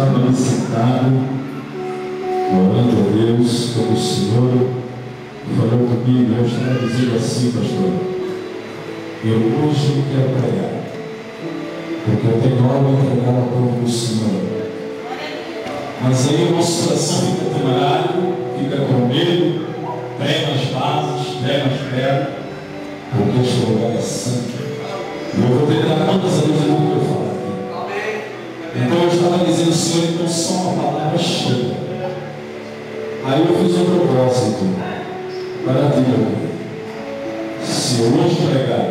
estava ali sentado, orando a Deus, quando o Senhor falou comigo, eu estava dizendo assim, pastor, eu hoje quero pregar, porque eu tenho algo a entregar ao povo do Senhor. Mas aí o nosso coração fica temerário, fica com medo, trema as bases, trema as pernas, porque este lugar é santo. E eu vou tentar quantas vezes eu vou falar aqui. Então eu estava dizendo, Senhor, então só uma palavra chega. Aí eu fiz um propósito para ti. Se eu hoje pregar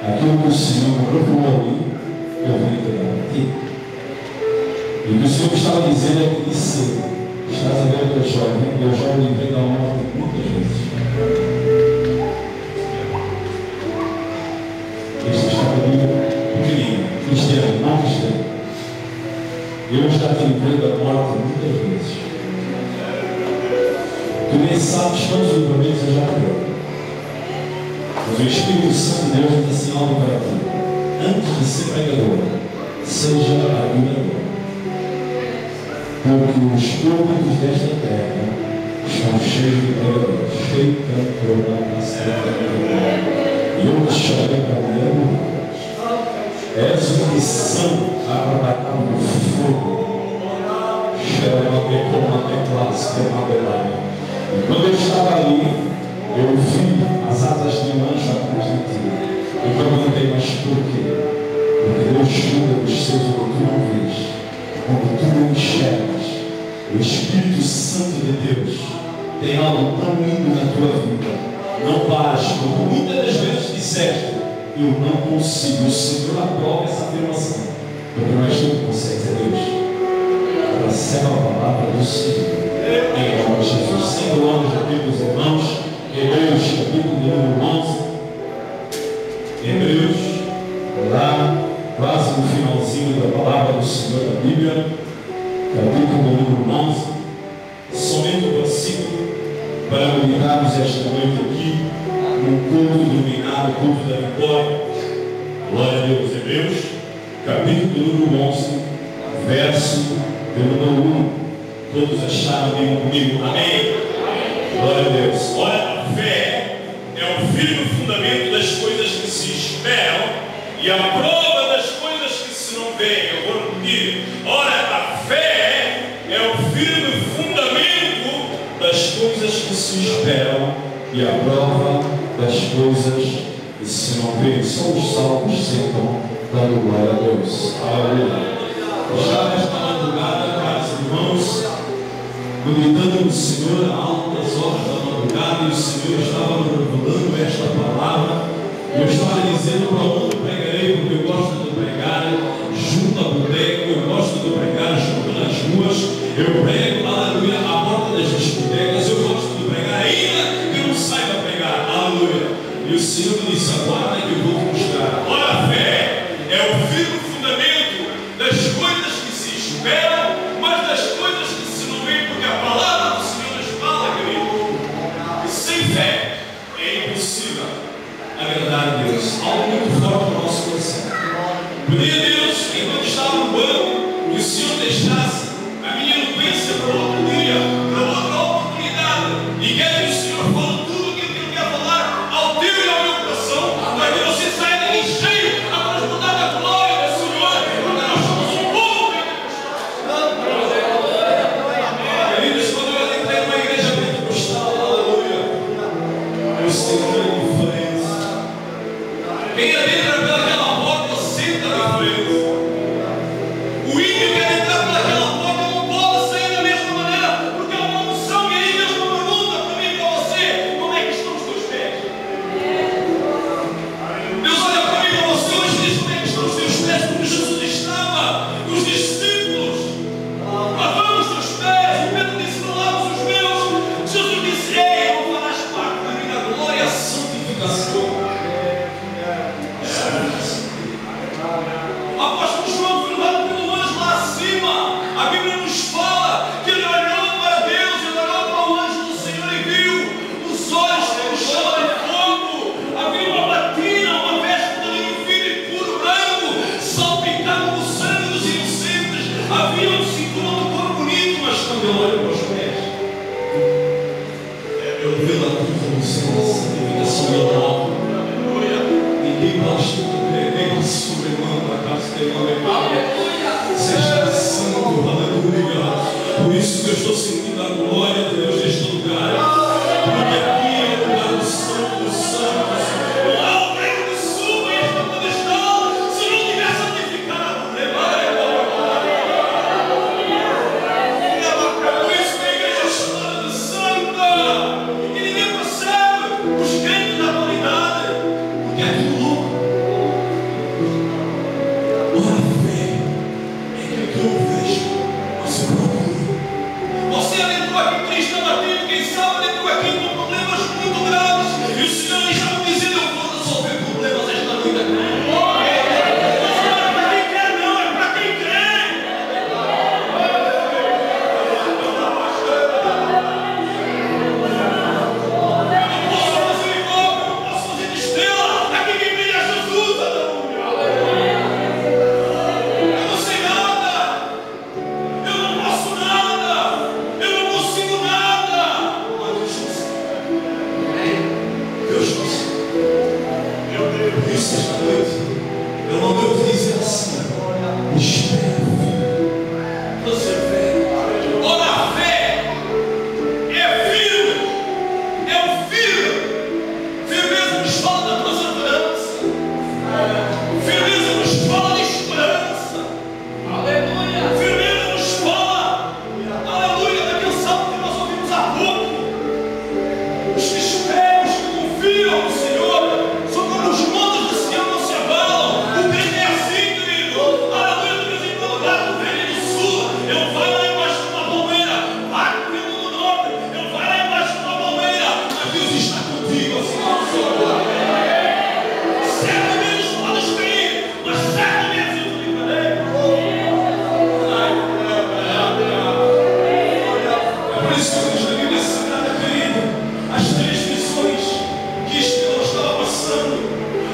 aquilo que o Senhor me propôs ali, eu vou entregar a ti. E o que o Senhor estava dizendo é que disse, estás a ver o teu jovem, e o jovem vem da morte muitas vezes. Este estava ali pequenino, cristiano, não cristiano. Eu já te livrei da morte muitas vezes. Tu nem sabes quantos livramentos eu já tive. Mas o Espírito Santo de Deus diz assim algo para ti. Antes de ser pregador, seja admirador. Porque os públicos desta terra estão cheios de pregadores, cheios de cantor na cidade. E eu te chamei para mim, és uma missão arrebatada no fogo. E quando eu estava ali, eu vi as asas de um anjo atrás de ti. Eu perguntei, mas por quê? Porque Deus cuida dos seus quando tu não vês, quando tu não enxergas. O Espírito Santo de Deus tem algo tão lindo na tua vida. Não pares, como muitas das vezes disseste, eu não consigo. O Senhor aprova essa afirmação, porque não és tu que consegues, é Deus. Receba a palavra do Senhor em nome de Jesus. Sem glórias aqui para os irmãos. Hebreus capítulo número 11. Hebreus, lá quase no finalzinho da palavra do Senhor da Bíblia, capítulo número 11. Somente o versículo para meditarmos esta noite aqui num culto iluminado, culto da vitória. Glória a Deus. Hebreus capítulo número 11, verso número 1. Todos acharam, digam comigo, amém? Glória a Deus. Olha, a fé é o firme fundamento das coisas que se esperam e a prova das coisas que se não veem. Eu vou repetir. Olha, a fé é o firme fundamento das coisas que se esperam e a prova das coisas que se não veem. Só os salmos sentam dando glória a Deus. Aleluia. Já nesta madrugada, caros irmãos, meditando no Senhor a altas horas da madrugada, e o Senhor estava me revelando esta palavra. Eu estava dizendo para onde pregarei, porque eu gosto de pregar junto à bodega, eu gosto de pregar junto nas ruas, eu prego, aleluia, à porta das discotecas, eu gosto de pregar, ainda que eu não saiba pregar, aleluia. E o Senhor me disse, aguarda que eu vou te mostrar. Olha, a fé é o firme fundamento das coisas que se esperam, mas das coisas que se não veem, porque a palavra do Senhor nos fala, querido, que sem fé é impossível agradar a Deus. Algo muito forte no nosso coração. Pedir a Deus, enquanto estava no banco, que o Senhor deixasse a minha eloquência para outro dia, para outra oportunidade, e quer que o Senhor fale tudo aquilo que Ele quer falar ao teu e ao meu coração, para que você saia daqui cheio a transbordar da glória do Senhor, porque nós somos um povo pentecostal. Queridos, quando eu entrei numa igreja pentecostal, aleluia, eu senti a diferença. Quem entra pelaquela porta, senta na frente. O ímpio quer entrar pelaquela porta, não pode sair da mesma maneira, porque há uma unção. E aí Deus me pergunta para mim e para você, como é que estão os teus pés? Deus olha para mim e para você hoje e diz, como é que estão os teus pés? Porque Jesus estava com os discípulos lavando os teus pés. O Pedro disse, não lava os meus. Jesus disse, ei, não farás parte da minha glória, a santificação. O apóstolo João foi levado pelo anjo lá acima. A Bíblia nos fala que ele olhou para Deus, ele olhou para o anjo do Senhor e viu os olhos como chama de fogo. Havia uma batina, uma veste de linho fino e puro branco, salpicada no sangue dos inocentes. Havia um não olha para os pés. Eu revelo a tua revolução, a santificação e a alma. Ninguém basta nem sobre a mão, a casa tem uma memória. Seja santo, aleluia. Por isso que eu estou sentindo a glória de Deus neste lugar. Porque aqui é o lugar do santo dos santos. Não há alguém que suba e esta pedestal se não tiver santificado. Por isso que a igreja é chamada de santa. E ninguém percebe os crentes da atualidade. Porque é tudo louco. Ora, a fé é aquilo que eu vejo, mas eu procuro. Você adentrou aqui cristão ativo, quem sabe adentrou aqui com problemas muito graves. E o Senhor está me dizendo: eu vou resolver problemas esta noite. Não é para quem quer, não, é para quem crê. Eu não posso fazer igual, eu não posso fazer de estrela. Aqui quem brilha é Jesus, aleluia. Eu não sei nada. Eu não posso nada. Eu não consigo nada. Mas Deus consegue. Por isso, esta noite, eu não devo dizer assim: espera, filho. Você vê. Ora, a fé é firme. É o firme. Firmeza nos fala da perseverança. Firmeza nos fala de esperança. Aleluia. Firmeza nos fala, aleluia, daquele salmo que nós ouvimos há pouco. Os que esperam, os que confiam no Senhor, são como os montes de Sião, não se abalam. O crente é assim, querido. Aleluia, de vez em quando o gato vem do sul, ele vai lá embaixo de uma palmeira, vai correndo no norte, ele vai lá embaixo de uma palmeira, mas Deus está contigo, assim como o Senhor. Certamente podes cair, mas certamente eu te livrarei. É por isso que eu digo na Bíblia Sagrada, querido, as três missões que Estevão estava passando.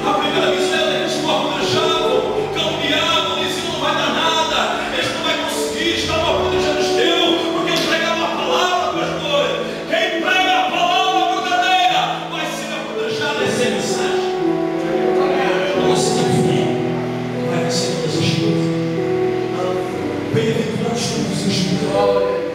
A primeira missão era que eles apedrejavam, caluniavam, diziam: não vai dar nada, eles não vão conseguir, estavam apedrejando Estevão, porque ele pregava a palavra, pastor. Quem prega a palavra verdadeira vai ser apedrejado. Essa é a mensagem. Você tem fé, vai vencer todas as coisas. Bem-aventurados todos os espíritos.